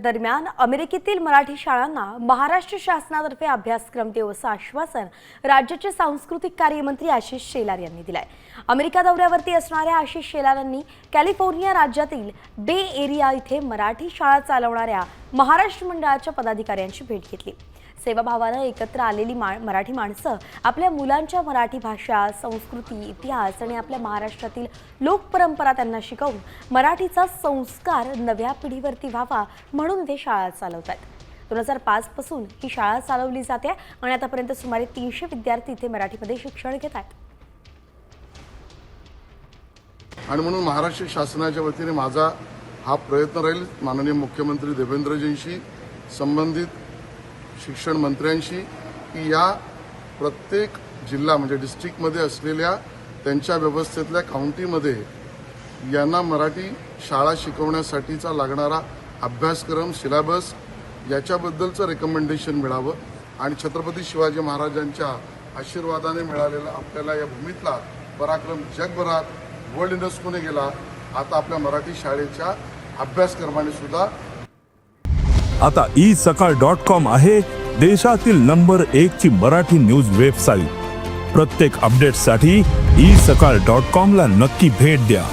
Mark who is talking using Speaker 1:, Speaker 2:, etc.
Speaker 1: दरम्यान अमेरिकेतील मराठी शाळांना महाराष्ट्र शासनातर्फे अभ्यासक्रम देऊ असं आश्वासन राज्याचे सांस्कृतिक कार्यमंत्री आशिष शेलार यांनी दिलंय। अमेरिका दौऱ्यावरती असणाऱ्या आशिष शेलार यांनी कॅलिफोर्निया राज्यातील बे एरिया इथे मराठी शाळा चालवणाऱ्या महाराष्ट्र मंडळाच्या पदाधिकाऱ्यांची भेट घेतली। सेवाभावाने एकत्र आलेली मराठी माणसं आपल्या मुलांच्या मराठी भाषा, संस्कृती, इतिहास आणि आपल्या महाराष्ट्रातील लोकपरंपरा त्यांना शिकवून मराठीचा संस्कार नव्या पिढीवरती व्हावा म्हणून ते शाळा चालवतात। 2005 पासून ही शाळा चालवली जाते आणि आतापर्यंत सुमारे 300 विद्यार्थी इथे मराठीमध्ये शिक्षण घेत आहेत।
Speaker 2: आणि म्हणून महाराष्ट्र शासनाच्या वतीने माझा हा प्रयत्न राहील माननीय मुख्यमंत्री देवेंद्रजींशी, संबंधित शिक्षण मंत्र्यांशी, की या प्रत्येक जिल्हा म्हणजे डिस्ट्रिक्टमध्ये असलेल्या त्यांच्या व्यवस्थेतल्या काउंटीमध्ये यांना मराठी शाळा शिकवण्यासाठीचा लागणारा अभ्यासक्रम, सिलेबस याच्याबद्दलचं रेकमेंडेशन मिळावं आणि छत्रपती शिवाजी महाराजांच्या आशीर्वादाने मिळालेला आपल्याला या भूमीतला पराक्रम जगभरात वर्ल्ड युनेस्कोने गेला। आता आपल्या मराठी शाळेच्या अभ्यासक्रमाने सुद्धा
Speaker 3: आता isakal.com आहे देशातील नंबर 1 ची मराठी न्यूज वेबसाईट। प्रत्येक अपडेटसाठी isakal.com ला नक्की भेट द्या।